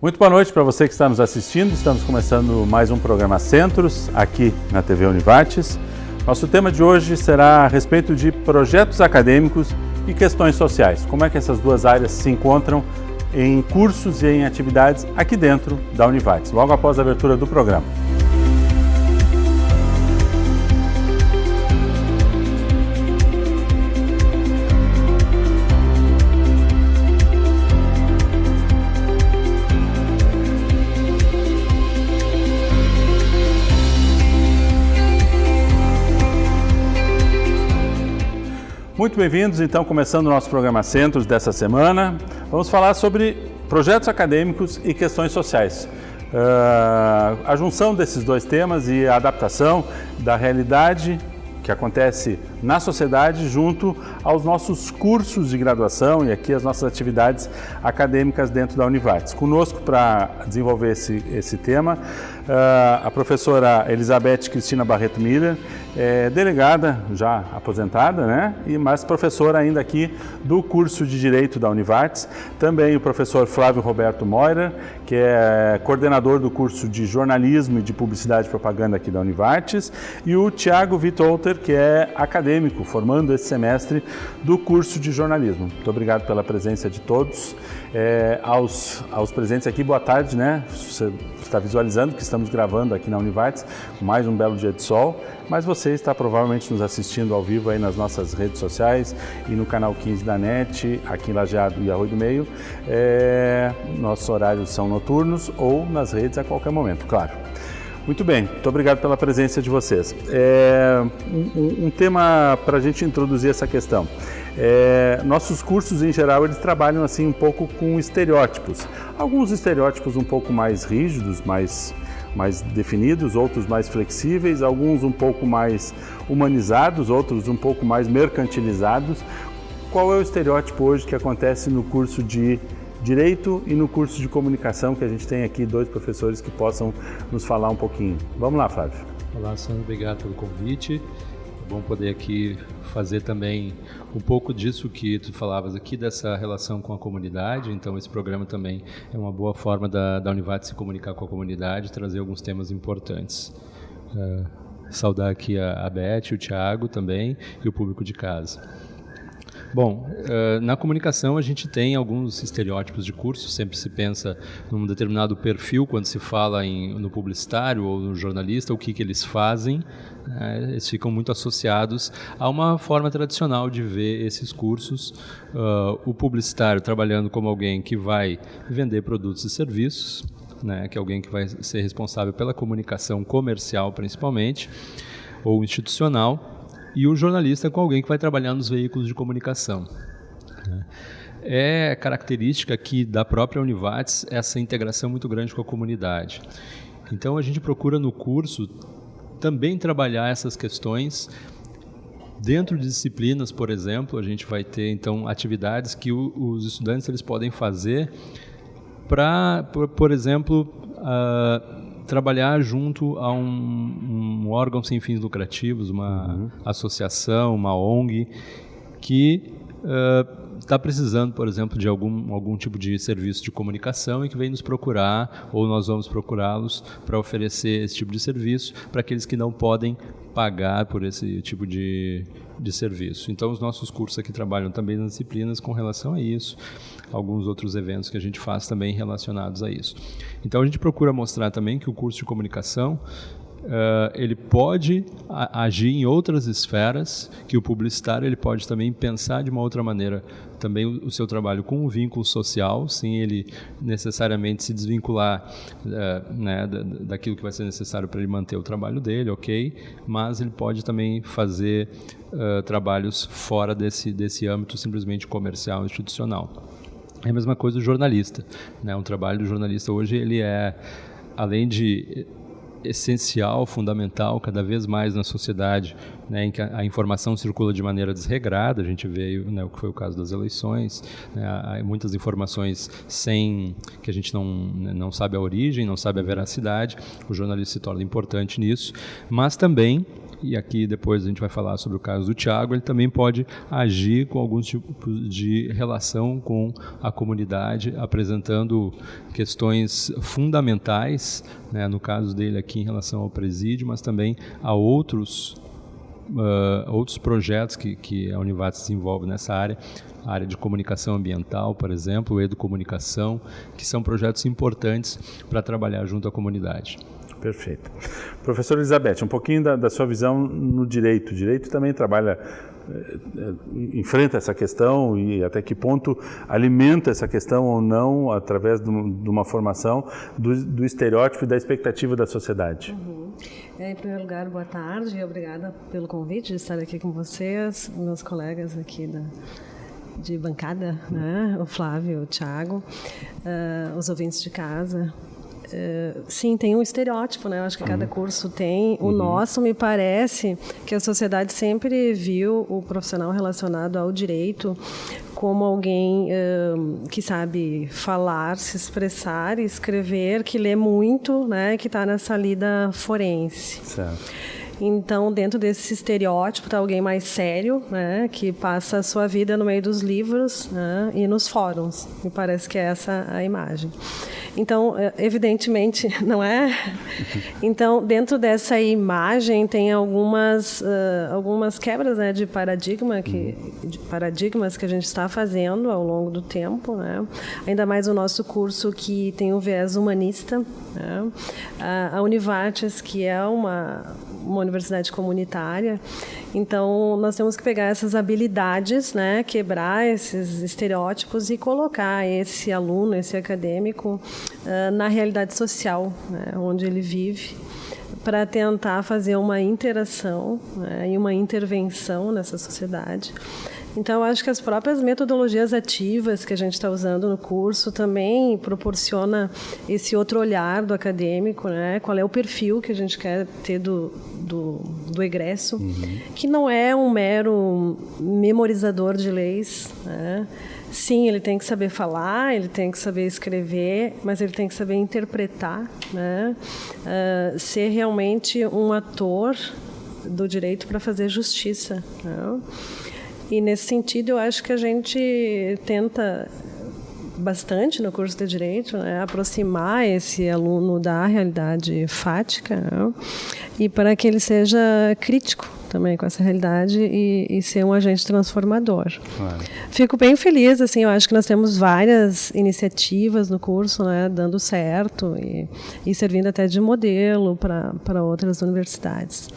Muito boa noite para você que está nos assistindo. Estamos começando mais um programa Centros, aqui na TV Univates. Nosso tema de hoje será a respeito de projetos acadêmicos e questões sociais. Como é que essas duas áreas se encontram em cursos e em atividades aqui dentro da Univates, logo após a abertura do programa. Muito bem-vindos, então, começando o nosso programa Centros dessa semana. Vamos falar sobre projetos acadêmicos e questões sociais. A junção desses dois temas e a adaptação da realidade que acontece na sociedade junto aos nossos cursos de graduação e aqui as nossas atividades acadêmicas dentro da Univates. Conosco para desenvolver esse tema, a professora Elizabeth Cristina Barreto Miller, delegada já aposentada, né? Mas professora ainda aqui do curso de Direito da Univates. Também o professor Flávio Roberto Moira, que é coordenador do curso de Jornalismo e de Publicidade e Propaganda aqui da Univates. E o Tiago Vitolter, que é acadêmico, formando esse semestre do curso de Jornalismo. Muito obrigado pela presença de todos. Aos presentes aqui, boa tarde, né? Você está visualizando que estamos gravando aqui na Univates, com mais um belo dia de sol, mas você está provavelmente nos assistindo ao vivo aí nas nossas redes sociais e no canal 15 da NET, aqui em Lajeado e Arroio do Meio. Nossos horários são noturnos ou nas redes a qualquer momento, claro. Muito bem, muito obrigado pela presença de vocês. Um tema para a gente introduzir essa questão. Nossos cursos, em geral, eles trabalham assim um pouco com estereótipos. Alguns estereótipos um pouco mais rígidos, mais definidos, outros mais flexíveis, alguns um pouco mais humanizados, outros um pouco mais mercantilizados. Qual é o estereótipo hoje que acontece no curso de Direito e no curso de Comunicação, que a gente tem aqui dois professores que possam nos falar um pouquinho? Vamos lá, Flávio. Olá, Sandro, obrigado pelo convite. É bom poder aqui fazer também um pouco disso que tu falavas aqui, dessa relação com a comunidade. Então, esse programa também é uma boa forma da Univates se comunicar com a comunidade, trazer alguns temas importantes. Saudar aqui a Beth, o Tiago também e o público de casa. Bom, na comunicação a gente tem alguns estereótipos de curso, sempre se pensa num determinado perfil quando se fala no publicitário ou no jornalista, o que eles fazem, eles ficam muito associados a uma forma tradicional de ver esses cursos. O publicitário trabalhando como alguém que vai vender produtos e serviços, né, que é alguém que vai ser responsável pela comunicação comercial principalmente, ou institucional. E o jornalista com alguém que vai trabalhar nos veículos de comunicação. É característica aqui da própria Univates essa integração muito grande com a comunidade. Então a gente procura no curso também trabalhar essas questões. Dentro de disciplinas, por exemplo, a gente vai ter então atividades que os estudantes eles podem fazer para, por exemplo, trabalhar junto a um órgão sem fins lucrativos, uma associação, uma ONG, que está precisando, por exemplo, de algum tipo de serviço de comunicação e que vem nos procurar, ou nós vamos procurá-los para oferecer esse tipo de serviço para aqueles que não podem pagar por esse tipo de serviço. Então, os nossos cursos aqui trabalham também nas disciplinas com relação a isso, alguns outros eventos que a gente faz também relacionados a isso. Então, a gente procura mostrar também que o curso de comunicação ele pode agir em outras esferas, que o publicitário ele pode também pensar de uma outra maneira também o seu trabalho com um vínculo social, sem ele necessariamente se desvincular né, daquilo que vai ser necessário para ele manter o trabalho dele, ok? Mas ele pode também fazer trabalhos fora desse âmbito simplesmente comercial, institucional. É a mesma coisa do jornalista, né? O trabalho do jornalista hoje ele é, além de essencial, fundamental, cada vez mais na sociedade, né, em que a informação circula de maneira desregrada. A gente vê, né, o que foi o caso das eleições, né, há muitas informações que a gente não sabe a origem, não sabe a veracidade. O jornalista se torna importante nisso, mas também e aqui depois a gente vai falar sobre o caso do Thiago, ele também pode agir com alguns tipos de relação com a comunidade, apresentando questões fundamentais, né, no caso dele aqui em relação ao presídio, mas também a outros projetos que a Univates desenvolve nessa área, a área de comunicação ambiental, por exemplo, o Educomunicação, que são projetos importantes para trabalhar junto à comunidade. Perfeito. Professora Elizabeth, um pouquinho da sua visão no direito. O direito também trabalha, enfrenta essa questão e até que ponto alimenta essa questão ou não através de uma formação do estereótipo e da expectativa da sociedade. Em primeiro lugar, boa tarde e obrigada pelo convite de estar aqui com vocês, meus colegas aqui de bancada, né? O Flávio, o Thiago, os ouvintes de casa. Sim, tem um estereótipo, né? Eu acho que cada curso tem. O nosso, me parece que a sociedade sempre viu o profissional relacionado ao direito como alguém que sabe falar, se expressar, escrever, que lê muito, né? Que está nessa lida forense. Certo. Então, dentro desse estereótipo, está alguém mais sério, né, que passa a sua vida no meio dos livros, né, e nos fóruns. Me parece que é essa a imagem. Então, evidentemente, não é? Então, dentro dessa imagem, tem algumas quebras, né, de paradigmas que a gente está fazendo ao longo do tempo, né? Ainda mais o nosso curso que tem um viés humanista, né? A Univates, que é uma universidade comunitária. Então, nós temos que pegar essas habilidades, né, quebrar esses estereótipos e colocar esse aluno, esse acadêmico, na realidade social, né, onde ele vive, para tentar fazer uma interação, né, e uma intervenção nessa sociedade. Então, eu acho que as próprias metodologias ativas que a gente está usando no curso também proporciona esse outro olhar do acadêmico, né? Qual é o perfil que a gente quer ter do egresso, que não é um mero memorizador de leis, né? Sim, ele tem que saber falar, ele tem que saber escrever, mas ele tem que saber interpretar, né? Ser realmente um ator do direito para fazer justiça, né? E, nesse sentido, eu acho que a gente tenta bastante no curso de Direito, né, aproximar esse aluno da realidade fática, né, e para que ele seja crítico também com essa realidade e ser um agente transformador. Claro. Fico bem feliz, assim, eu acho que nós temos várias iniciativas no curso, né, dando certo e servindo até de modelo para outras universidades.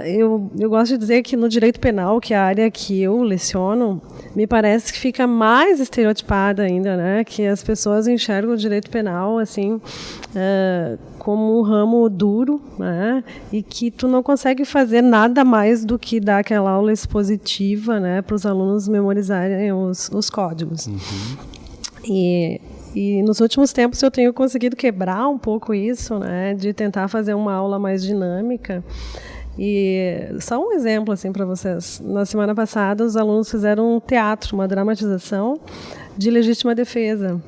Eu gosto de dizer que no direito penal, que é a área que eu leciono, me parece que fica mais estereotipada ainda, né? Que as pessoas enxergam o direito penal assim como um ramo duro, né? E que tu não consegue fazer nada mais do que dar aquela aula expositiva, né? Para os alunos memorizarem os códigos. E nos últimos tempos eu tenho conseguido quebrar um pouco isso, né? De tentar fazer uma aula mais dinâmica. E só um exemplo assim para vocês. Na semana passada, os alunos fizeram um teatro, uma dramatização de legítima defesa.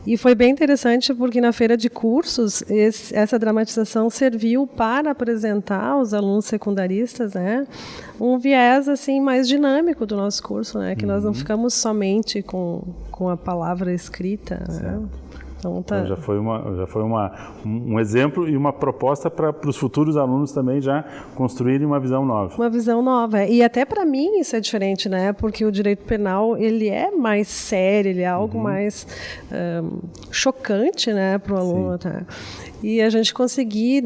E foi bem interessante porque na feira de cursos essa dramatização serviu para apresentar aos alunos secundaristas, né, um viés assim mais dinâmico do nosso curso, né, que nós não ficamos somente com a palavra escrita, né? Então, já foi um exemplo e uma proposta para os futuros alunos também já construírem uma visão nova. Uma visão nova. E até para mim isso é diferente, né? Porque o direito penal ele é mais sério, ele é algo mais chocante, né, para o aluno. Tá? E a gente conseguir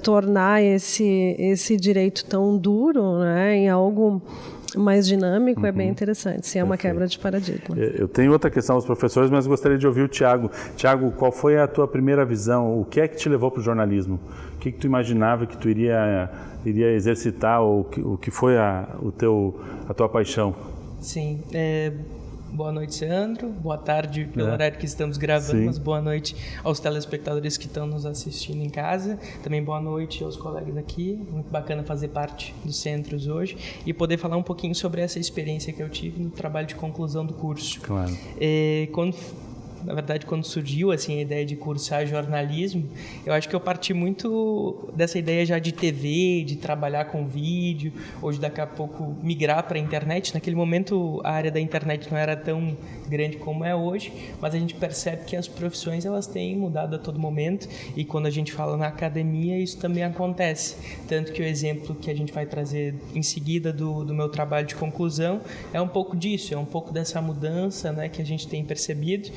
tornar esse direito tão duro, né, em algo mais dinâmico é bem interessante. Sim, é uma quebra de paradigma. Eu tenho outra questão aos professores, mas gostaria de ouvir o Thiago. Thiago, qual foi a tua primeira visão? O que é que te levou para o jornalismo? O que tu imaginava que tu iria exercitar? Ou o que foi a tua paixão? Sim, boa noite, Sandro. Boa tarde pelo horário que estamos gravando, mas boa noite aos telespectadores que estão nos assistindo em casa. Também boa noite aos colegas aqui. Muito bacana fazer parte dos centros hoje e poder falar um pouquinho sobre essa experiência que eu tive no trabalho de conclusão do curso. Claro. Quando na verdade, quando surgiu assim, a ideia de cursar jornalismo, eu acho que eu parti muito dessa ideia já de TV, de trabalhar com vídeo, hoje daqui a pouco migrar para a internet. Naquele momento a área da internet não era tão grande como é hoje, mas a gente percebe que as profissões elas têm mudado a todo momento, e quando a gente fala na academia isso também acontece, tanto que o exemplo que a gente vai trazer em seguida do meu trabalho de conclusão é um pouco disso, é um pouco dessa mudança, né, que a gente tem percebido,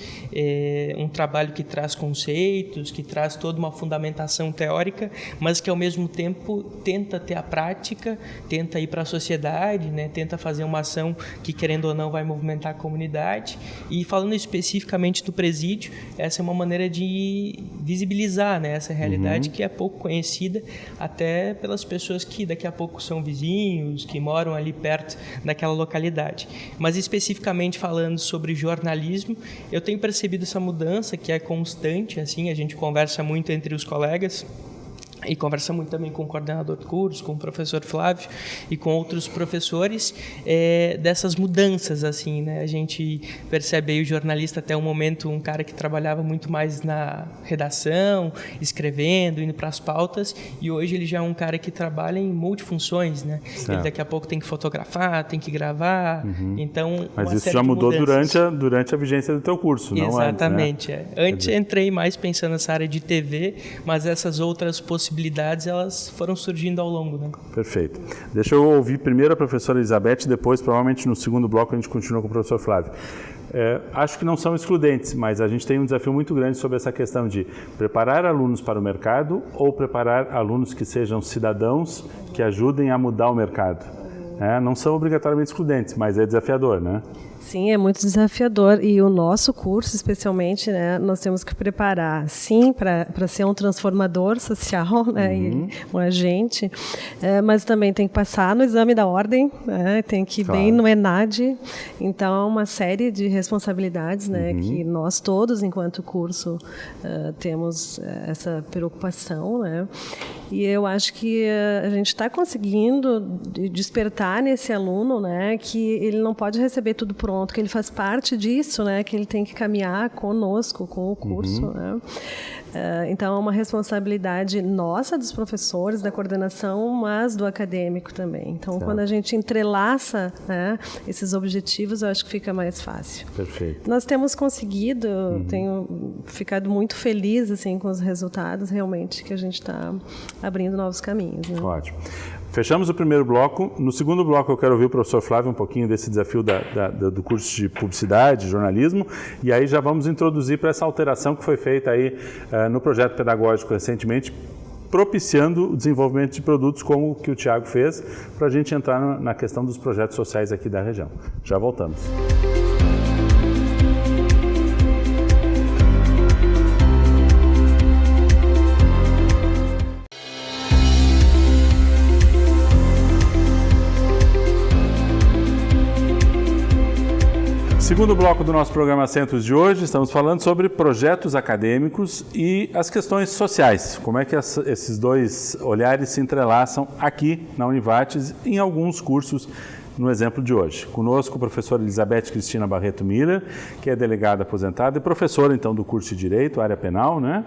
um trabalho que traz conceitos, que traz toda uma fundamentação teórica, mas que ao mesmo tempo tenta ter a prática, tenta ir para a sociedade, né, tenta fazer uma ação que, querendo ou não, vai movimentar a comunidade. E falando especificamente do presídio, essa é uma maneira de visibilizar, né, essa realidade que é pouco conhecida até pelas pessoas que daqui a pouco são vizinhos, que moram ali perto daquela localidade. Mas especificamente falando sobre jornalismo, eu tenho percebido essa mudança que é constante, assim, a gente conversa muito entre os colegas, e conversa muito também com o coordenador do curso, com o professor Flávio e com outros professores, dessas mudanças, assim, né? A gente percebe aí o jornalista até um momento, um cara que trabalhava muito mais na redação, escrevendo, indo para as pautas, e hoje ele já é um cara que trabalha em multifunções, né? Ele daqui a pouco tem que fotografar, tem que gravar, então... Mas isso já mudou durante a vigência do teu curso, não antes, né? Exatamente, Antes entrei mais pensando nessa área de TV, mas essas outras possibilidades elas foram surgindo ao longo, né? Perfeito. Deixa eu ouvir primeiro a professora Elizabeth, depois, provavelmente no segundo bloco, a gente continua com o professor Flávio. Acho que não são excludentes, mas a gente tem um desafio muito grande sobre essa questão de preparar alunos para o mercado ou preparar alunos que sejam cidadãos que ajudem a mudar o mercado. Não são obrigatoriamente excludentes, mas é desafiador, né? Sim, é muito desafiador, e o nosso curso, especialmente, né, nós temos que preparar, sim, para ser um transformador social, né, e um agente, mas também tem que passar no exame da ordem, né, tem que ir bem no ENAD, então é uma série de responsabilidades, né, que nós todos, enquanto curso, temos essa preocupação, né, e eu acho que a gente está conseguindo despertar nesse aluno, né, que ele não pode receber tudo pronto, que ele faz parte disso, né, que ele tem que caminhar conosco, com o curso, né. Então é uma responsabilidade nossa, dos professores, da coordenação, mas do acadêmico também. Então, quando a gente entrelaça, né, esses objetivos, eu acho que fica mais fácil. Perfeito. Nós temos conseguido, tenho ficado muito feliz assim, com os resultados, realmente, que a gente está abrindo novos caminhos, né? Ótimo. Fechamos o primeiro bloco. No segundo bloco eu quero ouvir o professor Flávio um pouquinho desse desafio do curso de publicidade, jornalismo, e aí já vamos introduzir para essa alteração que foi feita aí no projeto pedagógico recentemente, propiciando o desenvolvimento de produtos como o que o Tiago fez, para a gente entrar na questão dos projetos sociais aqui da região. Já voltamos. Segundo bloco do nosso programa Centros de hoje, estamos falando sobre projetos acadêmicos e as questões sociais. Como é que esses dois olhares se entrelaçam aqui na Univates em alguns cursos no exemplo de hoje. Conosco a professora Elizabeth Cristina Barreto Miller, que é delegada aposentada e professora, então, do curso de Direito, área penal, né?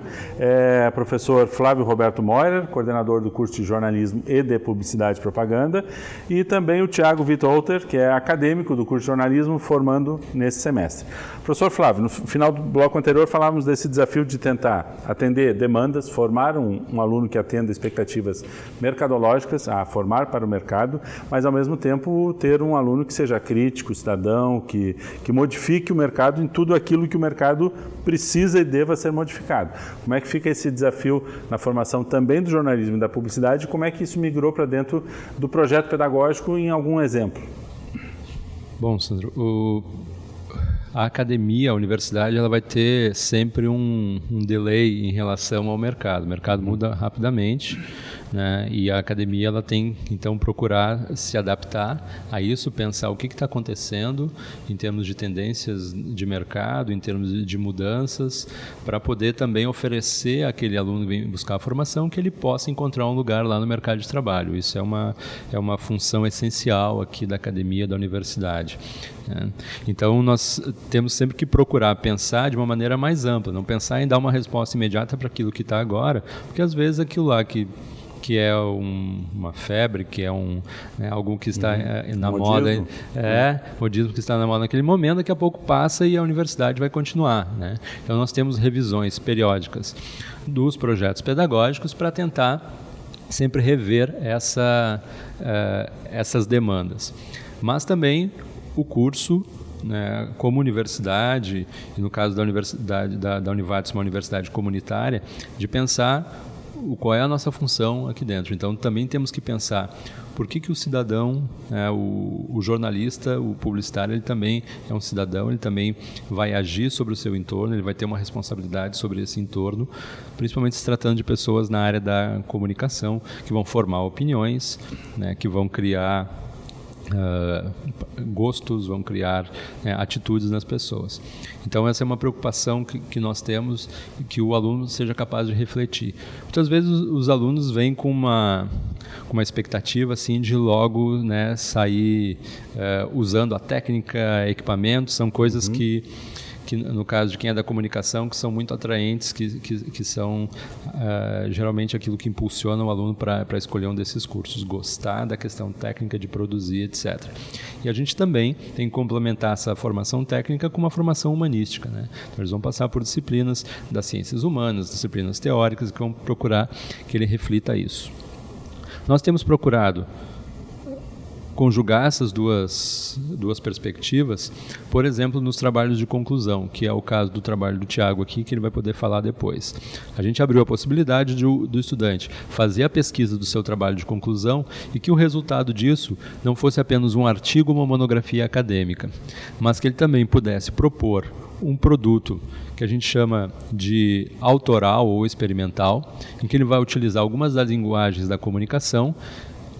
Professor Flávio Roberto Moirer, coordenador do curso de Jornalismo e de Publicidade e Propaganda, e também o Tiago Witholter, que é acadêmico do curso de Jornalismo, formando nesse semestre. Professor Flávio, no final do bloco anterior falávamos desse desafio de tentar atender demandas, formar um aluno que atenda expectativas mercadológicas, a formar para o mercado, mas ao mesmo tempo ter um aluno que seja crítico, cidadão, que modifique o mercado em tudo aquilo que o mercado precisa e deva ser modificado. Como é que fica esse desafio na formação também do jornalismo e da publicidade? Como é que isso migrou para dentro do projeto pedagógico em algum exemplo? Bom, Sandro, a academia, a universidade, ela vai ter sempre um delay em relação ao mercado. O mercado muda rapidamente. né? E a academia ela tem então procurar se adaptar a isso, pensar o que está acontecendo em termos de tendências de mercado, em termos de mudanças, para poder também oferecer àquele aluno que vem buscar a formação que ele possa encontrar um lugar lá no mercado de trabalho. Isso é uma função essencial aqui da academia, da universidade. Então, nós temos sempre que procurar pensar de uma maneira mais ampla, não pensar em dar uma resposta imediata para aquilo que está agora, porque às vezes aquilo lá que é uma febre, que é algo que está na moda, modismo que está na moda naquele momento, daqui a pouco passa e a universidade vai continuar, né? Então, nós temos revisões periódicas dos projetos pedagógicos para tentar sempre rever essas demandas. Mas também o curso, né, como universidade, e no caso da universidade da Univates, uma universidade comunitária, de pensar qual é a nossa função aqui dentro. Então, também temos que pensar por que o cidadão, o jornalista, o publicitário, ele também é um cidadão, ele também vai agir sobre o seu entorno, ele vai ter uma responsabilidade sobre esse entorno, principalmente se tratando de pessoas na área da comunicação, que vão formar opiniões, né, que vão criar gostos, vão criar atitudes nas pessoas. Então, essa é uma preocupação que nós temos, que o aluno seja capaz de refletir. Muitas vezes os alunos vêm com uma expectativa assim, de logo, né, sair usando a técnica, equipamentos, são coisas que no caso de quem é da comunicação, que são muito atraentes, que são geralmente aquilo que impulsiona o aluno para escolher um desses cursos, gostar da questão técnica de produzir, etc. E a gente também tem que complementar essa formação técnica com uma formação humanística, né? Então, eles vão passar por disciplinas das ciências humanas, disciplinas teóricas, que vão procurar que ele reflita isso. Nós temos procurado conjugar essas duas perspectivas, por exemplo, nos trabalhos de conclusão, que é o caso do trabalho do Tiago aqui, que ele vai poder falar depois. A gente abriu a possibilidade do estudante fazer a pesquisa do seu trabalho de conclusão e que o resultado disso não fosse apenas um artigo ou uma monografia acadêmica, mas que ele também pudesse propor um produto que a gente chama de autoral ou experimental, em que ele vai utilizar algumas das linguagens da comunicação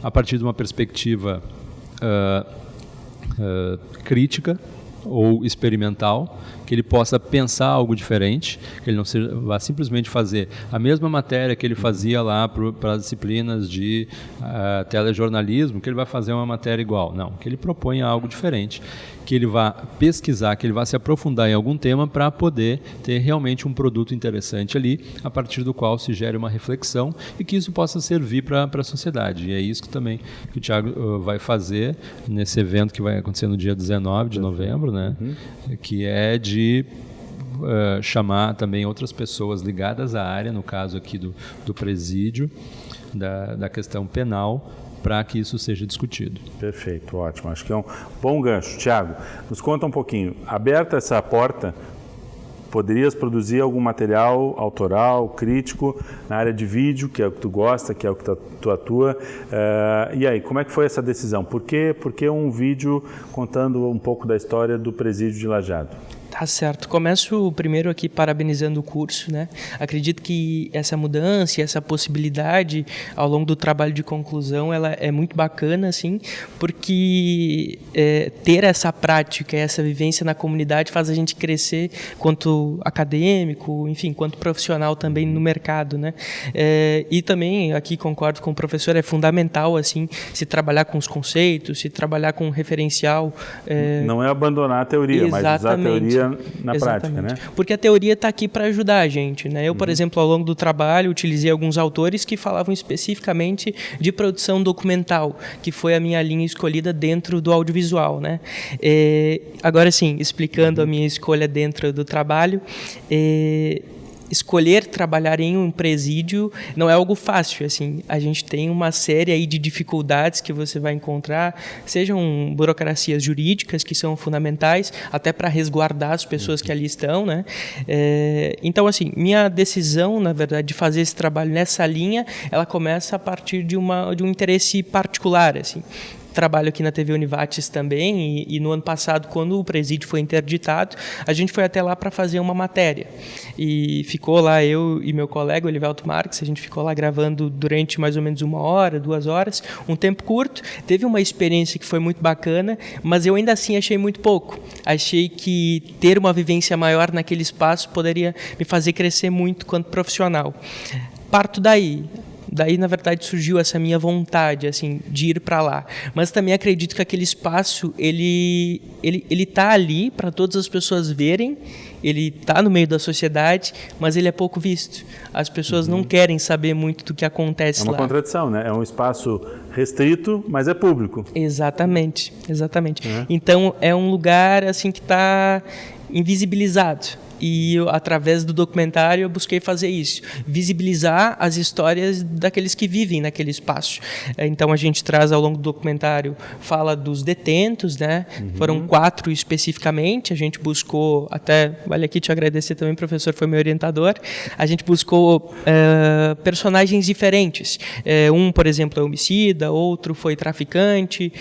a partir de uma perspectiva crítica ou experimental, que ele possa pensar algo diferente, que ele não vá simplesmente fazer a mesma matéria que ele fazia lá para as disciplinas de telejornalismo, que ele vai fazer uma matéria igual. Não, que ele proponha algo diferente, que ele vá pesquisar, que ele vá se aprofundar em algum tema para poder ter realmente um produto interessante ali, a partir do qual se gere uma reflexão e que isso possa servir para a sociedade. E é isso que o Tiago vai fazer nesse evento que vai acontecer no dia 19 de novembro, né? Que é de chamar também outras pessoas ligadas à área, no caso aqui do presídio, da questão penal, para que isso seja discutido. Perfeito, ótimo. Acho que é um bom gancho. Tiago, nos conta um pouquinho. Aberta essa porta, poderias produzir algum material autoral, crítico, na área de vídeo, que é o que tu gosta, que é o que tu atua. E aí, como é que foi essa decisão? Por que um vídeo contando um pouco da história do presídio de Lajeado? Tá certo. Começo primeiro aqui parabenizando o curso, né? Acredito que essa mudança e essa possibilidade ao longo do trabalho de conclusão, ela é muito bacana, assim, porque ter essa prática, essa vivência na comunidade faz a gente crescer quanto acadêmico, enfim, quanto profissional também no mercado, né? E também, aqui concordo com o professor, é fundamental, assim, se trabalhar com os conceitos, se trabalhar com referencial. Não é abandonar a teoria, mas usar a teoria na prática, né? Porque a teoria está aqui para ajudar a gente, né? Eu, por exemplo, ao longo do trabalho, utilizei alguns autores que falavam especificamente de produção documental, que foi a minha linha escolhida dentro do audiovisual, né? Agora sim, explicando a minha escolha dentro do trabalho, escolher trabalhar em um presídio não é algo fácil, assim. A gente tem uma série aí de dificuldades que você vai encontrar, sejam burocracias jurídicas que são fundamentais, até para resguardar as pessoas que ali estão, né? Então, assim, minha decisão, na verdade, de fazer esse trabalho nessa linha, ela começa a partir de um interesse particular, assim. trabalho aqui na TV Univates também, e no ano passado, quando o presídio foi interditado, a gente foi até lá para fazer uma matéria. E ficou lá eu e meu colega, o Elivelto Marques, a gente ficou lá gravando durante mais ou menos 1 hora, 2 horas, um tempo curto. Teve uma experiência que foi muito bacana, mas eu ainda assim achei muito pouco. Achei que ter uma vivência maior naquele espaço poderia me fazer crescer muito quanto profissional. Parto daí. Daí, na verdade, surgiu essa minha vontade, assim, de ir para lá. Mas também acredito que aquele espaço, ele tá ali para todas as pessoas verem, ele está no meio da sociedade, mas ele é pouco visto. As pessoas não querem saber muito do que acontece lá. É uma contradição, né? É um espaço restrito, mas é público. Exatamente. Então, é um lugar, assim, que está invisibilizado. E eu, através do documentário, eu busquei fazer isso, visibilizar as histórias daqueles que vivem naquele espaço. Então a gente traz ao longo do documentário, fala dos detentos, né? Foram 4 especificamente, a gente buscou, até vale aqui te agradecer também, professor, foi meu orientador, a gente buscou personagens diferentes. Um, por exemplo, é homicida, outro foi traficante,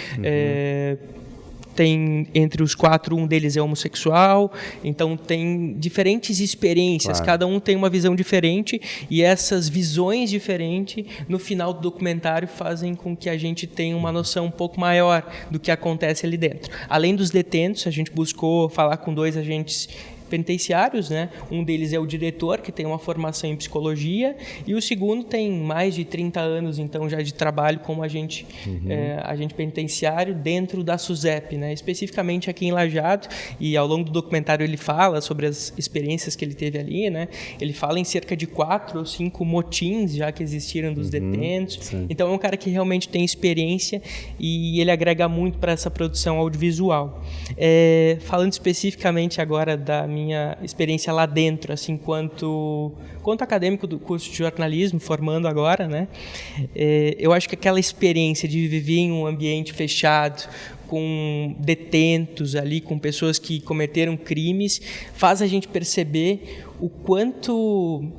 tem entre os 4, um deles é homossexual, então tem diferentes experiências, claro. Cada um tem uma visão diferente, e essas visões diferentes, no final do documentário, fazem com que a gente tenha uma noção um pouco maior do que acontece ali dentro. Além dos detentos, a gente buscou falar com 2 agentes penitenciários, né? Um deles é o diretor, que tem uma formação em psicologia, e o segundo tem mais de 30 anos, então, já de trabalho como agente penitenciário dentro da SUSEP, né? Especificamente aqui em Lajeado, e ao longo do documentário ele fala sobre as experiências que ele teve ali, né? Ele fala em cerca de 4 ou 5 motins já que existiram dos detentos. Sim. Então é um cara que realmente tem experiência e ele agrega muito para essa produção audiovisual. Falando especificamente agora da minha experiência lá dentro, assim, quanto acadêmico do curso de jornalismo, formando agora, né? Eu acho que aquela experiência de viver em um ambiente fechado, com detentos ali, com pessoas que cometeram crimes, faz a gente perceber o quanto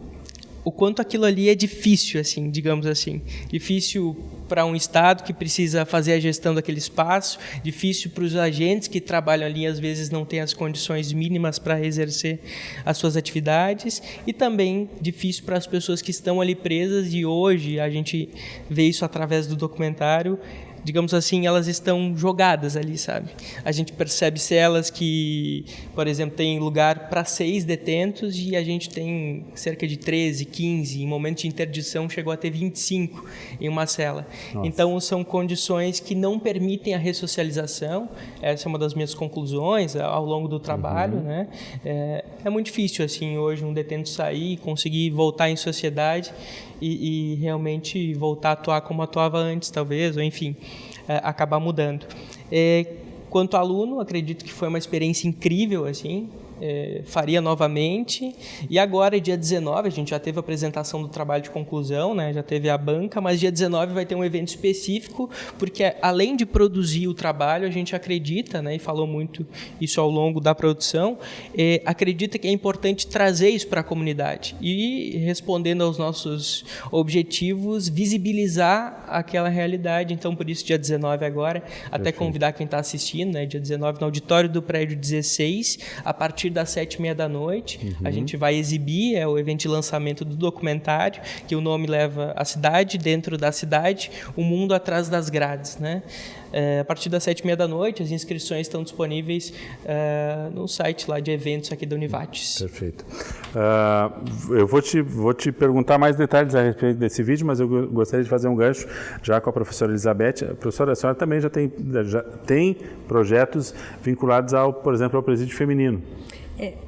aquilo ali é difícil, assim, digamos assim. Difícil para um Estado que precisa fazer a gestão daquele espaço, difícil para os agentes que trabalham ali, às vezes não têm as condições mínimas para exercer as suas atividades, e também difícil para as pessoas que estão ali presas, e hoje a gente vê isso através do documentário. Digamos assim, elas estão jogadas ali, sabe? A gente percebe celas que, por exemplo, tem lugar para 6 detentos e a gente tem cerca de 13, 15, em momentos de interdição chegou a ter 25 em uma cela. Nossa. Então, são condições que não permitem a ressocialização. Essa é uma das minhas conclusões ao longo do trabalho, né? É muito difícil, assim, hoje um detento sair, conseguir voltar em sociedade e realmente voltar a atuar como atuava antes, talvez, ou enfim, acabar mudando. Quanto aluno, acredito que foi uma experiência incrível, assim, faria novamente. E agora, dia 19, a gente já teve a apresentação do trabalho de conclusão, né? Já teve a banca, mas dia 19 vai ter um evento específico, porque além de produzir o trabalho, a gente acredita, né? E falou muito isso ao longo da produção, acredita que é importante trazer isso para a comunidade e, respondendo aos nossos objetivos, visibilizar aquela realidade. Então, por isso, dia 19 agora, até convidar quem está assistindo, né? Dia 19 no auditório do prédio 16, a partir das 19h30, a gente vai exibir, o evento de lançamento do documentário, que o nome leva a cidade dentro da cidade, o mundo atrás das grades, né? A partir das 19h30, as inscrições estão disponíveis no site lá de eventos aqui da Univates. Perfeito. Eu vou te perguntar mais detalhes a respeito desse vídeo, mas eu gostaria de fazer um gancho já com a professora Elizabeth. Professora, a senhora também já tem projetos vinculados, por exemplo, ao presídio feminino.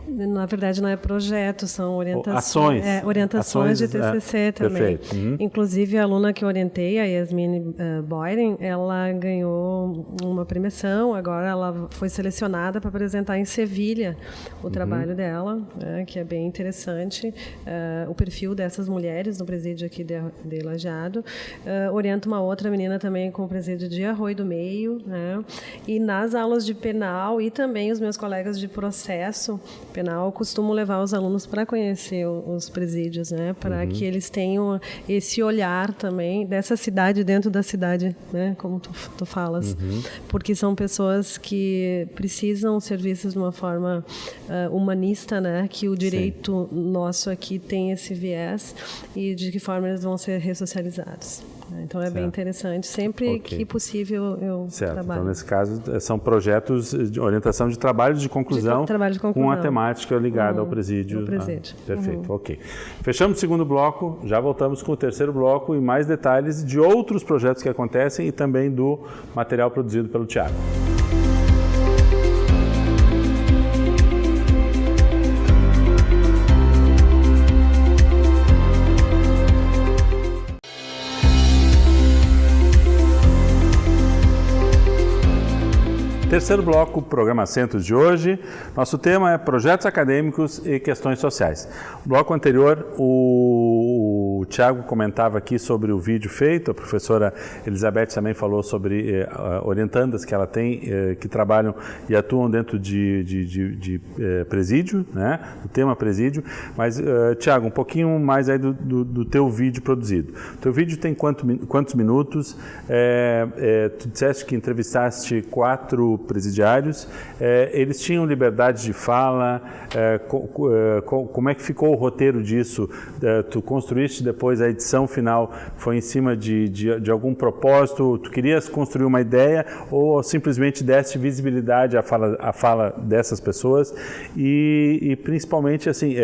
Na verdade, não é projeto, são orientações. Orientações de TCC também. Perfeito. Inclusive, a aluna que eu orientei, a Yasmine Boyren, ela ganhou uma premiação, agora ela foi selecionada para apresentar em Sevilha o trabalho dela, que é bem interessante, o perfil dessas mulheres no presídio aqui de Lajeado. Oriento uma outra menina também com o presídio de Arroio do Meio, né? E nas aulas de penal e também os meus colegas de processo, Penal, eu costumo levar os alunos para conhecer os presídios, né? Para que eles tenham esse olhar também dessa cidade dentro da cidade, né? Como tu falas. Porque são pessoas que precisam ser vistas de uma forma humanista, né? Que o direito nosso aqui tem esse viés e de que forma eles vão ser ressocializados. Então é bem interessante. Sempre que possível eu trabalho. Então, nesse caso, são projetos de orientação de trabalhos de conclusão, com a temática ligada ao presídio. Perfeito, ok. Fechamos o segundo bloco, já voltamos com o terceiro bloco e mais detalhes de outros projetos que acontecem e também do material produzido pelo Tiago. Terceiro bloco, programa Centros de hoje. Nosso tema é projetos acadêmicos e questões sociais. No bloco anterior, o Tiago comentava aqui sobre o vídeo feito, a professora Elizabeth também falou sobre orientandas que ela tem, que trabalham e atuam dentro de presídio, né? O tema presídio. Mas, Tiago, um pouquinho mais aí do teu vídeo produzido. O teu vídeo tem quantos minutos? Tu disseste que entrevistaste 4 presidiários, eles tinham liberdade de fala, como é que ficou o roteiro disso? Tu construíste depois a edição final, foi em cima de algum propósito, tu querias construir uma ideia ou simplesmente deste visibilidade à fala dessas pessoas e principalmente assim,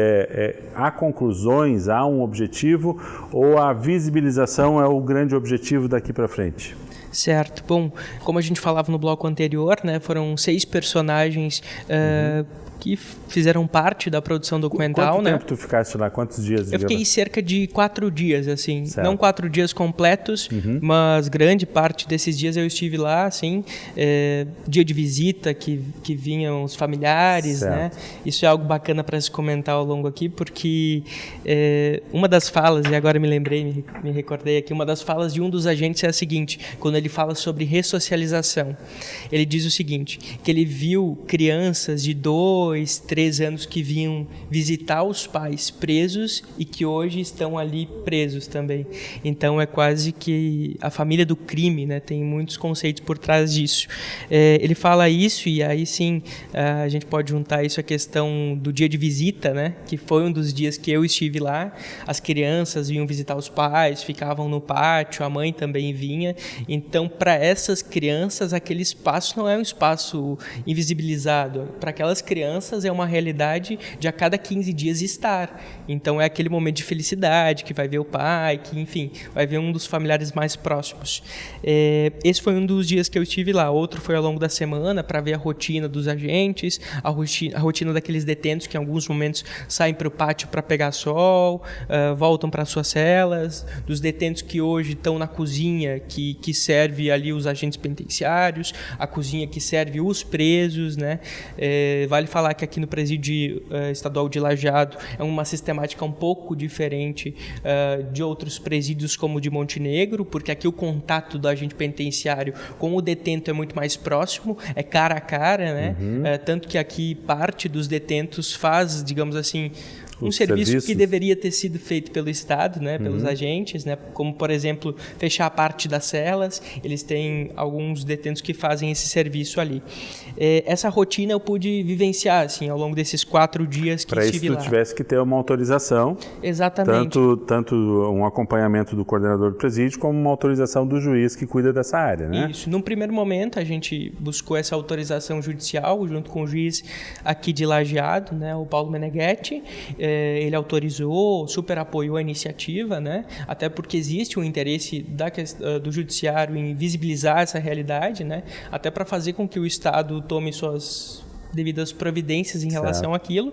há conclusões, há um objetivo ou a visibilização é o grande objetivo daqui para frente? Certo. Bom, como a gente falava no bloco anterior, né, foram 6 personagens que fizeram parte da produção documental. Quanto tempo tu ficaste lá? Quantos dias? Eu fiquei cerca de 4 dias, assim. Certo. Não 4 dias completos, mas grande parte desses dias eu estive lá, assim. Dia de visita, que vinham os familiares, certo, né? Isso é algo bacana para se comentar ao longo aqui, porque uma das falas, e agora me lembrei, me recordei aqui, uma das falas de um dos agentes é a seguinte, quando ele fala sobre ressocialização. Ele diz o seguinte, que ele viu crianças de 2, 3 anos que vinham visitar os pais presos e que hoje estão ali presos também. Então é quase que a família do crime, né? Tem muitos conceitos por trás disso. Ele fala isso e aí sim a gente pode juntar isso à questão do dia de visita, né? Que foi um dos dias que eu estive lá. As crianças vinham visitar os pais, ficavam no pátio, a mãe também vinha. Então para essas crianças aquele espaço não é um espaço invisibilizado. Para aquelas crianças é uma realidade de a cada 15 dias estar. Então é aquele momento de felicidade, que vai ver o pai, que enfim, vai ver um dos familiares mais próximos. Esse foi um dos dias que eu estive lá. Outro foi ao longo da semana para ver a rotina dos agentes, a rotina daqueles detentos que em alguns momentos saem para o pátio para pegar sol, voltam para suas celas, dos detentos que hoje estão na cozinha que serve ali os agentes penitenciários, a cozinha que serve os presos, né? Vale falar que aqui no presídio estadual de Lajeado é uma sistemática um pouco diferente de outros presídios como o de Montenegro, porque aqui o contato do agente penitenciário com o detento é muito mais próximo, é cara a cara, né? Tanto que aqui parte dos detentos faz, digamos assim, um serviço que deveria ter sido feito pelo Estado, né, pelos agentes, né, como, por exemplo, fechar a parte das celas. Eles têm alguns detentos que fazem esse serviço ali. Essa rotina eu pude vivenciar assim, ao longo desses 4 dias que estive lá. Para isso tu tivesse que ter uma autorização. Exatamente. Tanto um acompanhamento do coordenador do presídio, como uma autorização do juiz que cuida dessa área, né? Isso. Num primeiro momento, a gente buscou essa autorização judicial, junto com o juiz aqui de Lajeado, né, o Paulo Meneghetti. Ele autorizou, super apoiou a iniciativa, né? Até porque existe um interesse do judiciário em visibilizar essa realidade, né? Até para fazer com que o Estado tome suas devidas providências em relação àquilo.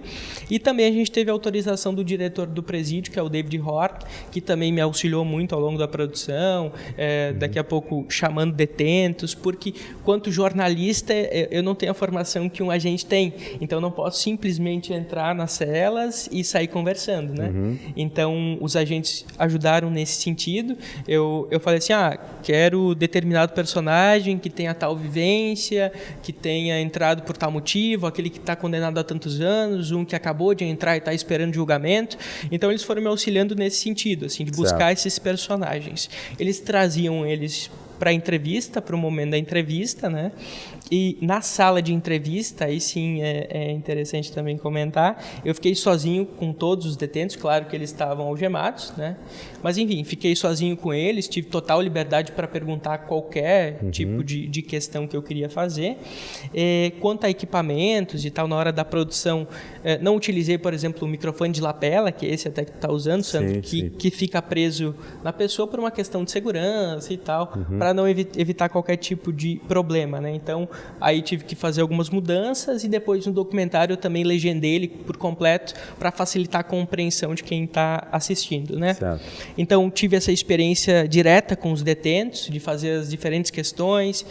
E também a gente teve a autorização do diretor do presídio, que é o David Hort, que também me auxiliou muito ao longo da produção, daqui a pouco chamando detentos, porque quanto jornalista eu não tenho a formação que um agente tem, então não posso simplesmente entrar nas celas e sair conversando, né? Então os agentes ajudaram nesse sentido. Eu falei assim, quero determinado personagem que tenha tal vivência, que tenha entrado por tal motivo, ativo, aquele que está condenado há tantos anos, um que acabou de entrar e está esperando julgamento. Então eles foram me auxiliando nesse sentido, assim, de buscar esses personagens. Eles traziam eles para a entrevista, para o momento da entrevista, né? E na sala de entrevista, aí sim é interessante também comentar, eu fiquei sozinho com todos os detentos, claro que eles estavam algemados, né? Mas enfim, fiquei sozinho com eles, tive total liberdade para perguntar qualquer tipo de questão que eu queria fazer. Quanto a equipamentos e tal, na hora da produção, não utilizei, por exemplo, o microfone de lapela, que é esse até que tu está usando, Sandro, que fica preso na pessoa por uma questão de segurança e tal, para não evitar qualquer tipo de problema, né? Então, aí tive que fazer algumas mudanças e depois no documentário eu também legendei ele por completo para facilitar a compreensão de quem está assistindo, né? Certo. Então, tive essa experiência direta com os detentos, de fazer as diferentes questões.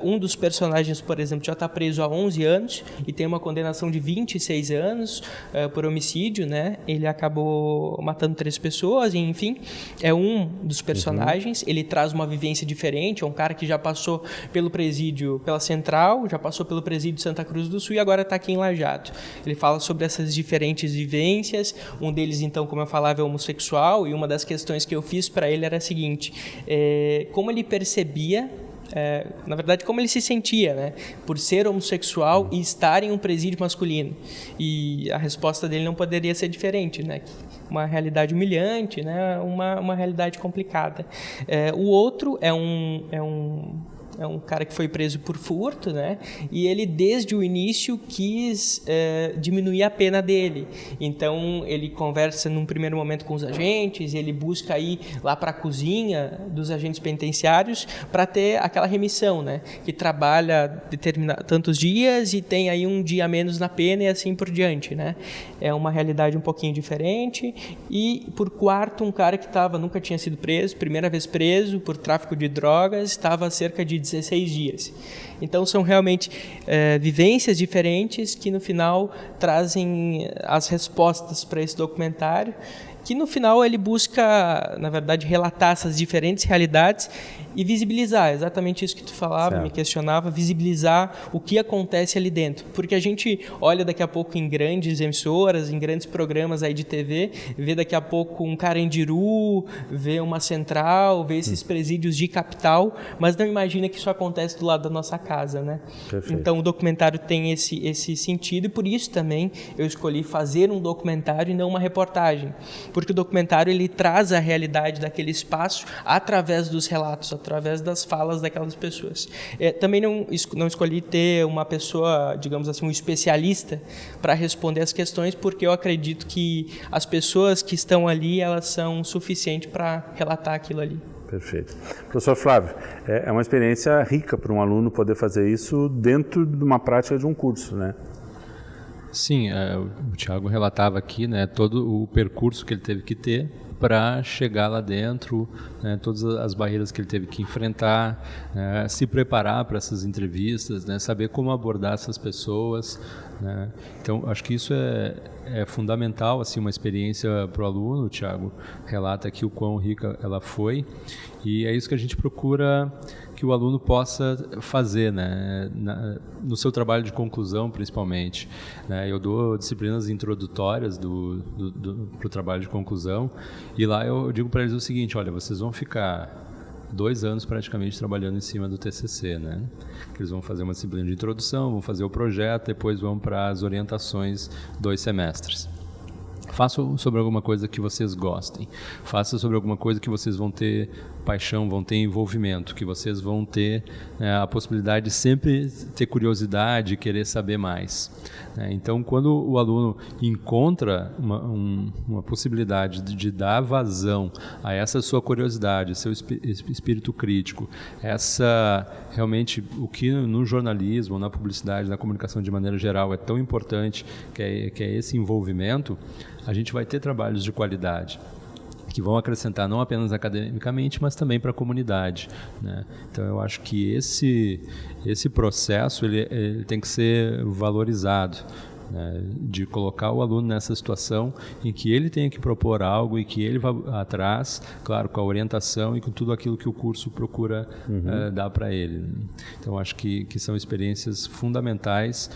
Um dos personagens, por exemplo, já está preso há 11 anos e tem uma condenação de 26 anos por homicídio, né? Ele acabou matando 3 pessoas, enfim, é um dos personagens. Ele traz uma vivência diferente, é um cara que já passou pelo presídio, pela Central, já passou pelo presídio de Santa Cruz do Sul e agora está aqui em Lajeado. Ele fala sobre essas diferentes vivências. Um deles, então, como eu falava, é homossexual, e uma das questões que eu fiz para ele era a seguinte: como ele percebia, na verdade, como ele se sentia, né, por ser homossexual e estar em um presídio masculino. E a resposta dele não poderia ser diferente, né? Uma realidade humilhante, né? Uma realidade complicada. O outro é um cara que foi preso por furto, né? E ele, desde o início, quis diminuir a pena dele. Então, ele conversa num primeiro momento com os agentes, ele busca ir lá para a cozinha dos agentes penitenciários para ter aquela remissão, né? Que trabalha tantos dias e tem aí um dia a menos na pena e assim por diante, né? É uma realidade um pouquinho diferente. E, por quarto, um cara que nunca tinha sido preso, primeira vez preso por tráfico de drogas, estava há cerca de 16 dias. Então, são realmente vivências diferentes que, no final, trazem as respostas para esse documentário, que, no final, ele busca, na verdade, relatar essas diferentes realidades e visibilizar, exatamente isso que tu falava, certo, me questionava, visibilizar o que acontece ali dentro. Porque a gente olha daqui a pouco em grandes emissoras, em grandes programas aí de TV, vê daqui a pouco um Carandiru, vê uma Central, vê esses presídios de capital, mas não imagina que isso acontece do lado da nossa casa, né? Perfeito. Então, o documentário tem esse sentido, e por isso também eu escolhi fazer um documentário e não uma reportagem. Porque o documentário, ele traz a realidade daquele espaço através dos relatos, através das falas daquelas pessoas. Também não escolhi ter uma pessoa, digamos assim, um especialista para responder as questões, porque eu acredito que as pessoas que estão ali, elas são suficientes para relatar aquilo ali. Perfeito. Professor Flávio, é uma experiência rica para um aluno poder fazer isso dentro de uma prática de um curso, né? Sim, o Thiago relatava aqui, né, todo o percurso que ele teve que ter para chegar lá dentro, né, todas as barreiras que ele teve que enfrentar, se preparar para essas entrevistas, né, saber como abordar essas pessoas, né. Então, acho que isso é fundamental, assim, uma experiência para o aluno. O Thiago relata aqui o quão rica ela foi, e é isso que a gente procura que o aluno possa fazer, né, no seu trabalho de conclusão, principalmente, né. Eu dou disciplinas introdutórias para o trabalho de conclusão, e lá eu digo para eles o seguinte: olha, vocês vão ficar 2 anos praticamente trabalhando em cima do TCC, né? Eles vão fazer uma disciplina de introdução, vão fazer o projeto, depois vão para as orientações 2 semestres. Façam sobre alguma coisa que vocês gostem. Façam sobre alguma coisa que vocês vão ter paixão, vão ter envolvimento, que vocês vão ter a possibilidade de sempre ter curiosidade e querer saber mais. Então, quando o aluno encontra uma possibilidade de dar vazão a essa sua curiosidade, seu espírito crítico, realmente o que no jornalismo, na publicidade, na comunicação de maneira geral é tão importante, que é esse envolvimento, a gente vai ter trabalhos de qualidade que vão acrescentar não apenas academicamente, mas também para a comunidade, né? Então, eu acho que esse processo ele tem que ser valorizado, né? De colocar o aluno nessa situação em que ele tenha que propor algo e que ele vá atrás, claro, com a orientação e com tudo aquilo que o curso procura dar para ele. Então, acho que são experiências fundamentais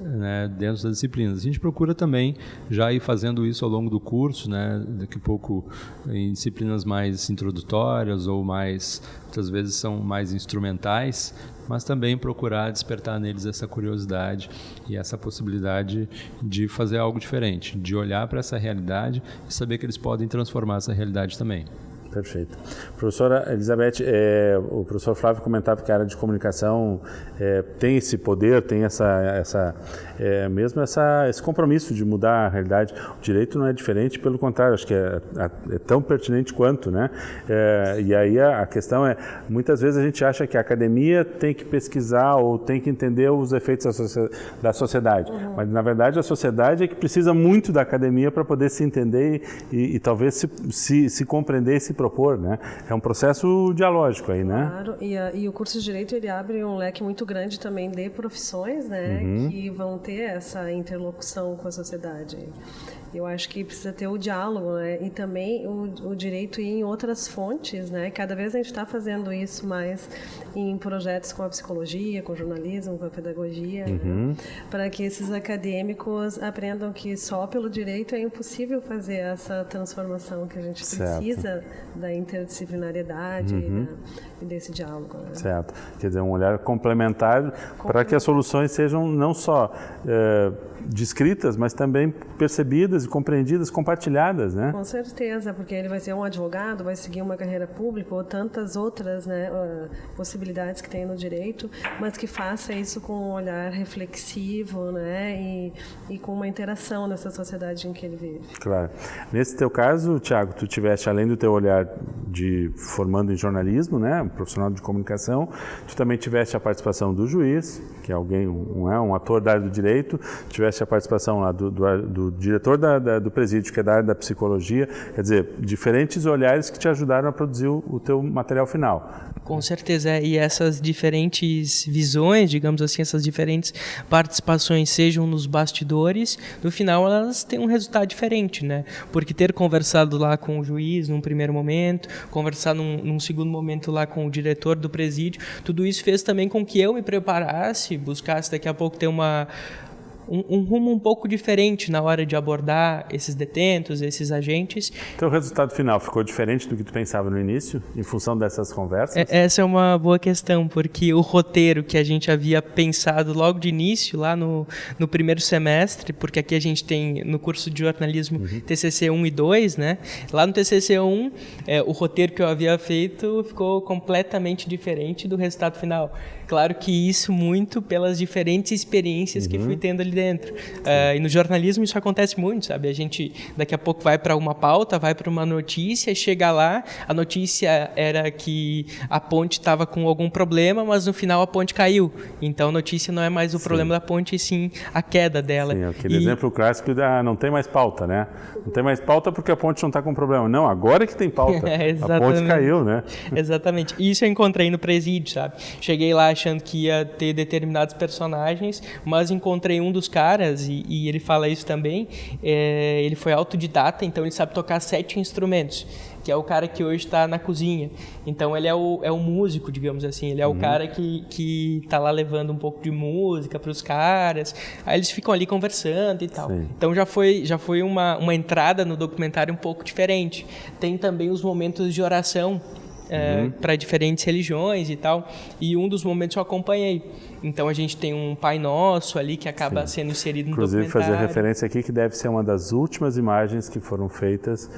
né, dentro das disciplinas. A gente procura também já ir fazendo isso ao longo do curso, né, daqui a pouco em disciplinas mais introdutórias ou mais, muitas vezes são mais instrumentais, mas também procurar despertar neles essa curiosidade e essa possibilidade de fazer algo diferente, de olhar para essa realidade e saber que eles podem transformar essa realidade também. Perfeito. Professora Elizabeth, o professor Flávio comentava que a área de comunicação tem esse poder, tem esse compromisso de mudar a realidade. O direito não é diferente, pelo contrário, acho que é tão pertinente quanto, né? E aí a questão é, muitas vezes a gente acha que a academia tem que pesquisar ou tem que entender os efeitos da sociedade, mas na verdade a sociedade é que precisa muito da academia para poder se entender e talvez se compreender e se propor, né? É um processo dialógico aí, né? Claro, e o curso de Direito ele abre um leque muito grande também de profissões, né? Que vão ter essa interlocução com a sociedade. Eu acho que precisa ter o diálogo, né? E também o direito ir em outras fontes, né? Cada vez a gente está fazendo isso mais em projetos com a psicologia, com o jornalismo, com a pedagogia, né? Para que esses acadêmicos aprendam que só pelo direito é impossível fazer essa transformação que a gente precisa da interdisciplinariedade e desse diálogo. Né? Certo. Quer dizer, um olhar complementar para que as soluções sejam não só descritas, mas também percebidas e compreendidas, compartilhadas, né? Com certeza, porque ele vai ser um advogado, vai seguir uma carreira pública ou tantas outras, né, possibilidades que tem no direito, mas que faça isso com um olhar reflexivo, né, e com uma interação nessa sociedade em que ele vive. Claro. Nesse teu caso, Tiago, tu tiveste, além do teu olhar de formando em jornalismo, né, um profissional de comunicação, tu também tiveste a participação do juiz, que é alguém, um ator da área do direito, tiveste a participação lá do diretor do presídio, que é da área da psicologia, quer dizer, diferentes olhares que te ajudaram a produzir o teu material final. Com certeza, e essas diferentes visões, digamos assim, essas diferentes participações, sejam nos bastidores, no final elas têm um resultado diferente, né? Porque ter conversado lá com o juiz num primeiro momento, conversar num segundo momento lá com o diretor do presídio, tudo isso fez também com que eu me preparasse, buscasse daqui a pouco ter um rumo um pouco diferente na hora de abordar esses detentos, esses agentes. Então o resultado final ficou diferente do que tu pensava no início, em função dessas conversas? Essa é uma boa questão, porque o roteiro que a gente havia pensado logo de início, lá no primeiro semestre, porque aqui a gente tem no curso de jornalismo TCC 1 e 2, né? Lá no TCC 1, o roteiro que eu havia feito ficou completamente diferente do resultado final. Claro que isso muito pelas diferentes experiências que fui tendo ali dentro. E no jornalismo isso acontece muito, sabe? A gente daqui a pouco vai para uma pauta, vai para uma notícia, chega lá, a notícia era que a ponte estava com algum problema, mas no final a ponte caiu. Então a notícia não é mais o problema da ponte, e sim a queda dela. Sim, aquele exemplo clássico não tem mais pauta, né? Não tem mais pauta porque a ponte não está com problema. Não, agora que tem pauta. A ponte caiu, né? Exatamente. Isso eu encontrei no presídio, sabe? Cheguei lá achando que ia ter determinados personagens, mas encontrei um dos caras, e ele fala isso também, ele foi autodidata, então ele sabe tocar 7 instrumentos, que é o cara que hoje está na cozinha. Então ele é o músico, digamos assim, ele é o cara que está lá levando um pouco de música para os caras, aí eles ficam ali conversando e tal. Sim. Então já foi uma entrada no documentário um pouco diferente. Tem também os momentos de oração, para diferentes religiões e tal, e um dos momentos eu acompanhei. Então a gente tem um Pai Nosso ali que acaba sendo inserido no documentário. Inclusive fazer referência aqui que deve ser uma das últimas imagens que foram feitas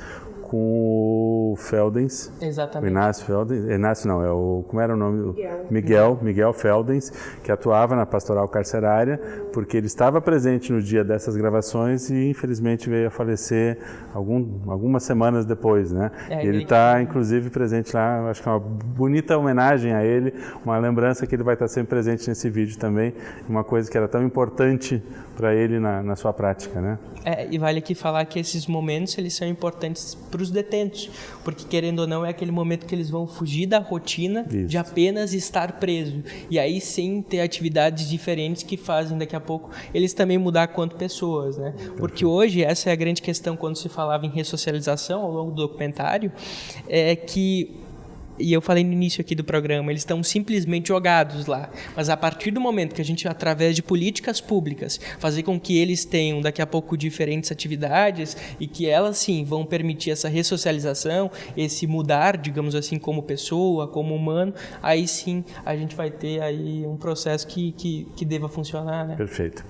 com o Feldens. Exatamente. O Inácio Feldens. Inácio não, como era o nome? Miguel Feldens, que atuava na pastoral carcerária, porque ele estava presente no dia dessas gravações e infelizmente veio a falecer algumas semanas depois, né? Ele está inclusive presente lá, acho que é uma bonita homenagem a ele, uma lembrança que ele vai estar sempre presente nesse vídeo também, uma coisa que era tão importante para ele na sua prática, né? E vale aqui falar que esses momentos eles são importantes para os detentos, porque querendo ou não é aquele momento que eles vão fugir da rotina de apenas estar preso, e aí sim ter atividades diferentes que fazem daqui a pouco eles também mudar quanto pessoas, né? Porque hoje essa é a grande questão quando se falava em ressocialização ao longo do documentário, é que e eu falei no início aqui do programa, eles estão simplesmente jogados lá. Mas a partir do momento que a gente, através de políticas públicas, fazer com que eles tenham daqui a pouco diferentes atividades e que elas sim vão permitir essa ressocialização, esse mudar, digamos assim, como pessoa, como humano, aí sim a gente vai ter aí um processo que deva funcionar, né? Perfeito.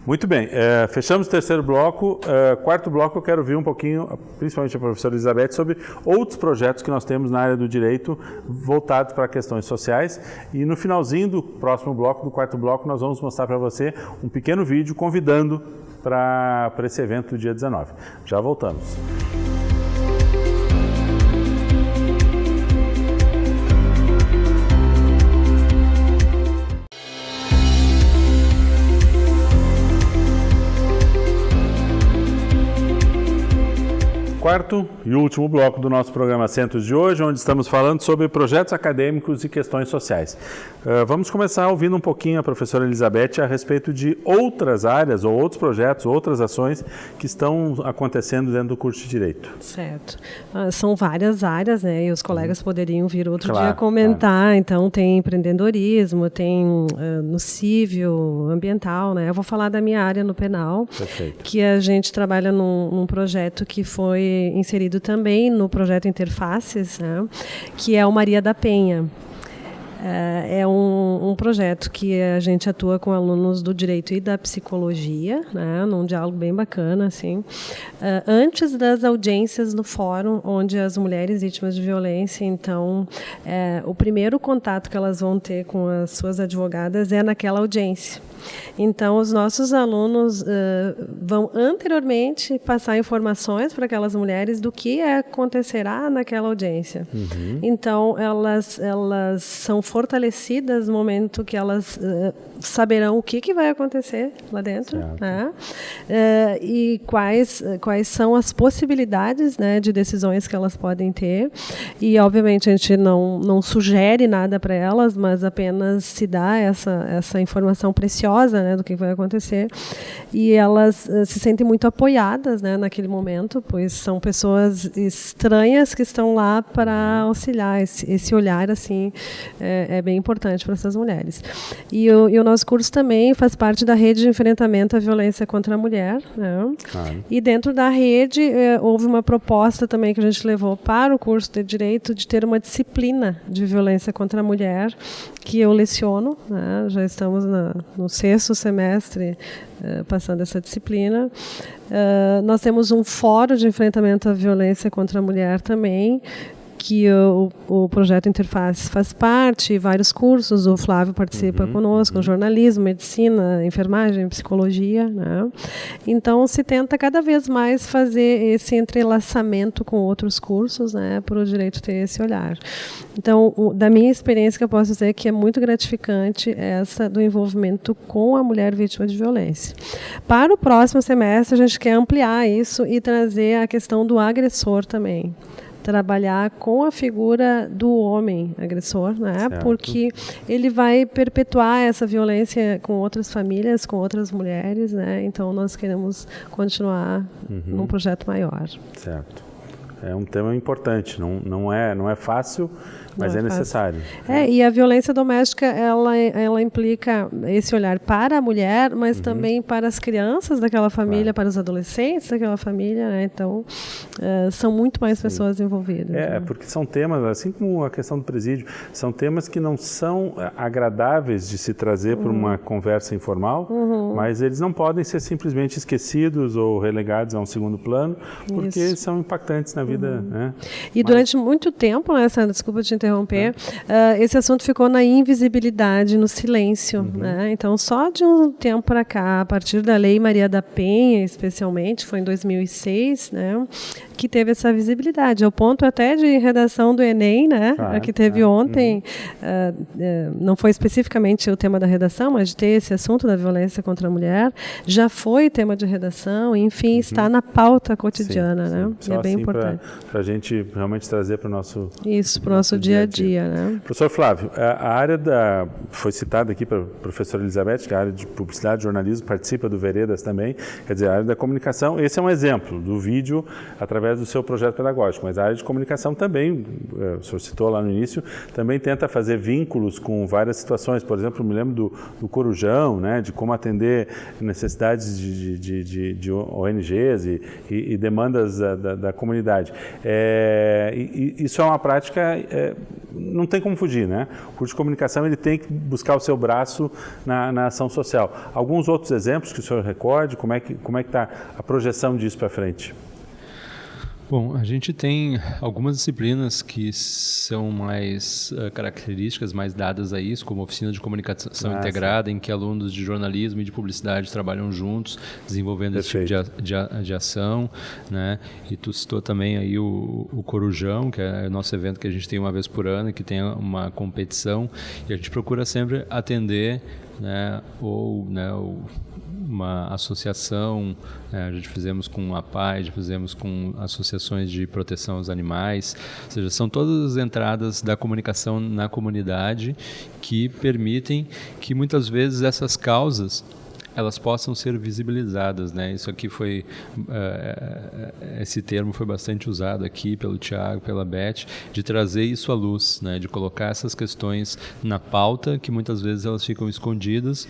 Muito bem, fechamos o terceiro bloco. Quarto bloco eu quero ouvir um pouquinho, principalmente a professora Elizabeth, sobre outros projetos que nós temos na área do direito voltados para questões sociais. E no finalzinho do próximo bloco, do quarto bloco, nós vamos mostrar para você um pequeno vídeo convidando para esse evento do dia 19. Já voltamos. Quarto e último bloco do nosso programa Centros de hoje, onde estamos falando sobre projetos acadêmicos e questões sociais. Vamos começar ouvindo um pouquinho a professora Elizabeth a respeito de outras áreas ou outros projetos, outras ações que estão acontecendo dentro do curso de Direito. Certo. São várias áreas, né? E os colegas poderiam vir outro dia comentar. Claro. Então, tem empreendedorismo, tem no civil, ambiental, né? Eu vou falar da minha área no penal. Perfeito. Que a gente trabalha num projeto que foi inserido também no projeto Interfaces, né, que é o Maria da Penha. É um projeto que a gente atua com alunos do direito e da psicologia, né, num diálogo bem bacana, assim, antes das audiências no fórum, onde as mulheres vítimas de violência, então, o primeiro contato que elas vão ter com as suas advogadas é naquela audiência. Então, os nossos alunos vão anteriormente passar informações para aquelas mulheres do que acontecerá naquela audiência. Uhum. Então, elas são fortalecidas no momento que elas saberão o que vai acontecer lá dentro, né? E quais são as possibilidades, né, de decisões que elas podem ter. E, obviamente, a gente não sugere nada para elas, mas apenas se dá essa informação preciosa, né, do que vai acontecer. E elas se sentem muito apoiadas, né, naquele momento, pois são pessoas estranhas que estão lá para auxiliar. Esse olhar assim é bem importante para essas mulheres. E o nosso curso também faz parte da rede de enfrentamento à violência contra a mulher, né? Claro. E dentro da rede houve uma proposta também que a gente levou para o curso de Direito de ter uma disciplina de violência contra a mulher que eu leciono, né? Já estamos no 6º semestre passando essa disciplina. Nós temos um fórum de enfrentamento à violência contra a mulher também, que o projeto Interface faz parte, vários cursos, o Flávio participa conosco, jornalismo, medicina, enfermagem, psicologia, né? Então, se tenta cada vez mais fazer esse entrelaçamento com outros cursos, né, para o direito ter esse olhar. Então, da minha experiência, que eu posso dizer que é muito gratificante essa do envolvimento com a mulher vítima de violência. Para o próximo semestre, a gente quer ampliar isso e trazer a questão do agressor também. Trabalhar com a figura do homem agressor, né? Porque ele vai perpetuar essa violência com outras famílias, com outras mulheres, né? Então, nós queremos continuar num projeto maior. Certo. É um tema importante, não é fácil, mas é necessário. E a violência doméstica, ela implica esse olhar para a mulher, mas também para as crianças daquela família, para os adolescentes daquela família, né? Então, são muito mais pessoas envolvidas. Né? Porque são temas, assim como a questão do presídio, são temas que não são agradáveis de se trazer por uma conversa informal, mas eles não podem ser simplesmente esquecidos ou relegados a um segundo plano, porque são impactantes na vida. Né? E durante muito tempo, né, Sandra, desculpa te interromper, esse assunto ficou na invisibilidade, no silêncio. Né? Então, só de um tempo para cá, a partir da Lei Maria da Penha, especialmente, foi em 2006, né, que teve essa visibilidade, ao ponto até de redação do Enem, né, que teve ontem, não foi especificamente o tema da redação, mas de ter esse assunto da violência contra a mulher, já foi tema de redação, enfim, está na pauta cotidiana, né, e é bem assim importante. Para a gente realmente trazer para o nosso... Isso, para o nosso dia a dia, né. Professor Flávio, a área foi citada aqui para a professora Elizabeth, que a área de publicidade e jornalismo participa do Veredas também, quer dizer, a área da comunicação, esse é um exemplo do vídeo através através do seu projeto pedagógico, mas a área de comunicação também, o senhor citou lá no início, também tenta fazer vínculos com várias situações. Por exemplo, eu me lembro do Corujão, né, de como atender necessidades de ONGs e demandas da comunidade. Isso é uma prática, não tem como fugir, né? O curso de comunicação ele tem que buscar o seu braço na ação social. Alguns outros exemplos que o senhor recorde, como é que está a projeção disso para frente? Bom, a gente tem algumas disciplinas que são mais características, mais dadas a isso, como oficina de comunicação integrada, em que alunos de jornalismo e de publicidade trabalham juntos, desenvolvendo Perfeito. Esse tipo de ação, né? E tu citou também aí o Corujão, que é o nosso evento que a gente tem uma vez por ano, que tem uma competição, e a gente procura sempre atender, né, uma associação, a gente fizemos com a PAI, já fizemos com associações de proteção aos animais, ou seja, são todas as entradas da comunicação na comunidade que permitem que muitas vezes essas causas elas possam ser visibilizadas, né? Isso aqui foi, esse termo foi bastante usado aqui pelo Tiago, pela Beth, de trazer isso à luz, né? De colocar essas questões na pauta, que muitas vezes elas ficam escondidas.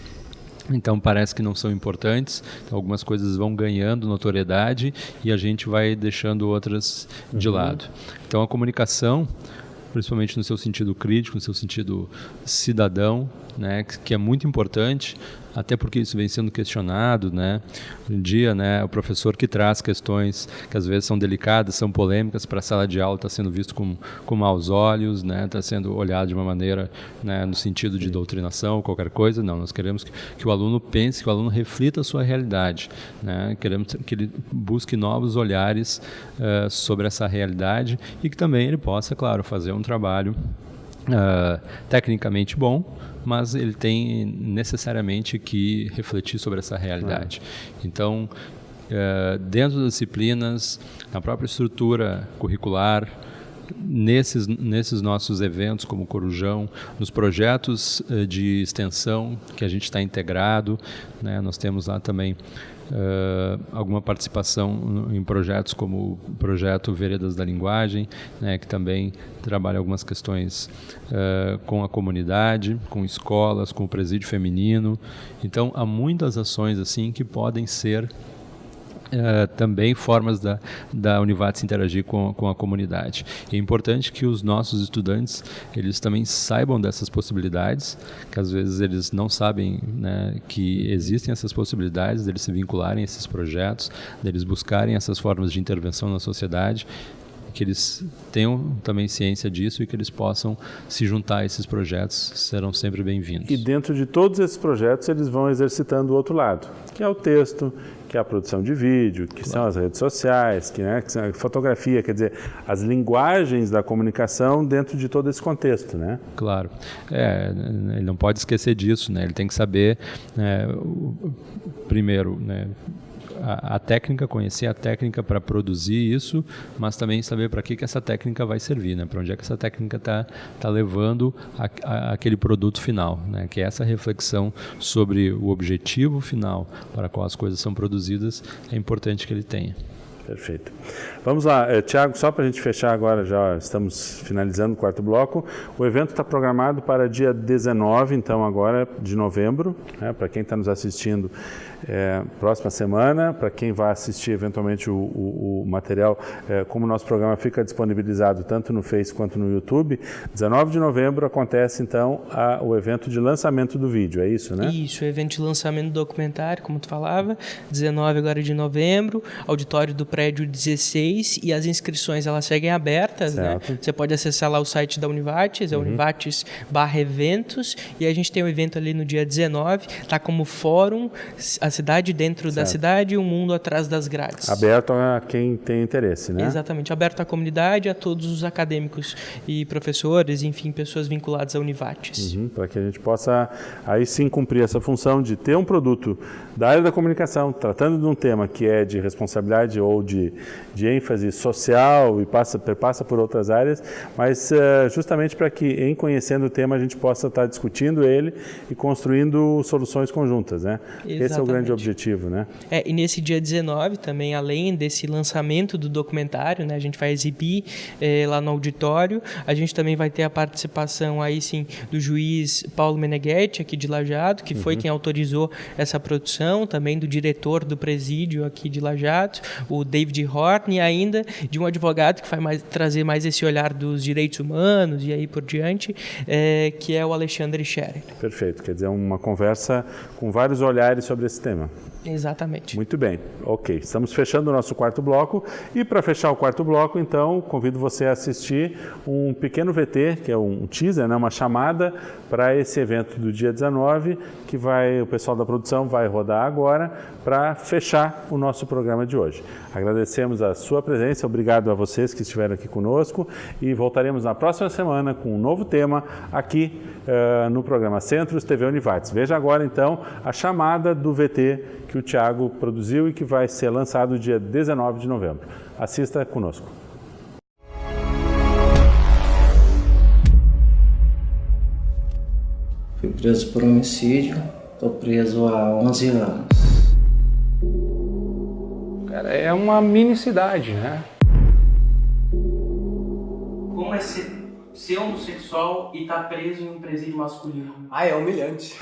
Então parece que não são importantes, então, algumas coisas vão ganhando notoriedade e a gente vai deixando outras de lado. Então a comunicação, principalmente no seu sentido crítico, no seu sentido cidadão, né, que é muito importante, até porque isso vem sendo questionado, né? Um dia, né, o professor que traz questões que às vezes são delicadas, são polêmicas para a sala de aula, está sendo visto com maus olhos, né? Está sendo olhado de uma maneira, né, no sentido de doutrinação, qualquer coisa. Não, nós queremos que o aluno pense, que o aluno reflita a sua realidade, né? Queremos que ele busque novos olhares sobre essa realidade e que também ele possa, claro, fazer um trabalho tecnicamente bom, mas ele tem necessariamente que refletir sobre essa realidade. Então, dentro das disciplinas, na própria estrutura curricular, nesses nossos eventos como o Corujão, nos projetos de extensão que a gente está integrado, né, nós temos lá também alguma participação em projetos como o projeto Veredas da Linguagem, né, que também trabalha algumas questões com a comunidade, com escolas, com o presídio feminino. Então, há muitas ações assim que podem ser também formas da Univates interagir com a comunidade. É importante que os nossos estudantes eles também saibam dessas possibilidades, que às vezes eles não sabem, né, que existem essas possibilidades, deles se vincularem a esses projetos, deles buscarem essas formas de intervenção na sociedade, que eles tenham também ciência disso e que eles possam se juntar a esses projetos, serão sempre bem-vindos. E dentro de todos esses projetos eles vão exercitando o outro lado, que é o texto, que é a produção de vídeo, que são as redes sociais, que é a fotografia, quer dizer, as linguagens da comunicação dentro de todo esse contexto, né? Claro. Ele não pode esquecer disso, né? Ele tem que saber, primeiro, né, a técnica, conhecer a técnica para produzir isso, mas também saber para que essa técnica vai servir, né? Para onde é que essa técnica está levando aquele produto final, né? Que é essa reflexão sobre o objetivo final para qual as coisas são produzidas, é importante que ele tenha. Perfeito. Vamos lá, Tiago, só para a gente fechar agora, já estamos finalizando o quarto bloco. O evento está programado para dia 19, então agora de novembro, né, para quem está nos assistindo próxima semana, para quem vai assistir eventualmente o material, como o nosso programa fica disponibilizado tanto no Face quanto no YouTube, 19 de novembro acontece então o evento de lançamento do vídeo, é isso, né? Isso, o evento de lançamento do documentário, como tu falava, 19 agora de novembro, auditório do prédio 16, e as inscrições elas seguem abertas, certo, né? Você pode acessar lá o site da Univates, é Univates/eventos, e a gente tem um evento ali no dia 19, tá como fórum, a cidade dentro da cidade e o mundo atrás das grades. Aberto a quem tem interesse, né? Exatamente, aberto à comunidade, a todos os acadêmicos e professores, enfim, pessoas vinculadas à Univates. Para que a gente possa, aí sim, cumprir essa função de ter um produto da área da comunicação, tratando de um tema que é de responsabilidade ou de ênfase social e perpassa por outras áreas, mas justamente para que, em conhecendo o tema, a gente possa estar discutindo ele e construindo soluções conjuntas, né? Esse é o grande grande objetivo, né? E nesse dia 19 também, além desse lançamento do documentário, né, a gente vai exibir lá no auditório, a gente também vai ter a participação aí sim do juiz Paulo Meneghetti, aqui de Lajeado, que foi quem autorizou essa produção, também do diretor do presídio aqui de Lajeado, o David Horn, e ainda de um advogado que vai trazer mais esse olhar dos direitos humanos e aí por diante, que é o Alexandre Scherer. Perfeito, quer dizer, uma conversa com vários olhares sobre esse tema. Exatamente. Muito bem, ok. Estamos fechando o nosso quarto bloco e para fechar o quarto bloco, então, convido você a assistir um pequeno VT, que é um teaser, né, uma chamada para esse evento do dia 19, que o pessoal da produção vai rodar agora para fechar o nosso programa de hoje. Agradecemos a sua presença, obrigado a vocês que estiveram aqui conosco e voltaremos na próxima semana com um novo tema aqui no programa Centros TV Univates. Veja agora, então, a chamada do VT que o Thiago produziu e que vai ser lançado dia 19 de novembro. Assista conosco. Fui preso por homicídio, estou preso há 11 anos. Cara, é uma mini cidade, né? Como é ser homossexual e estar preso em um presídio masculino? É humilhante.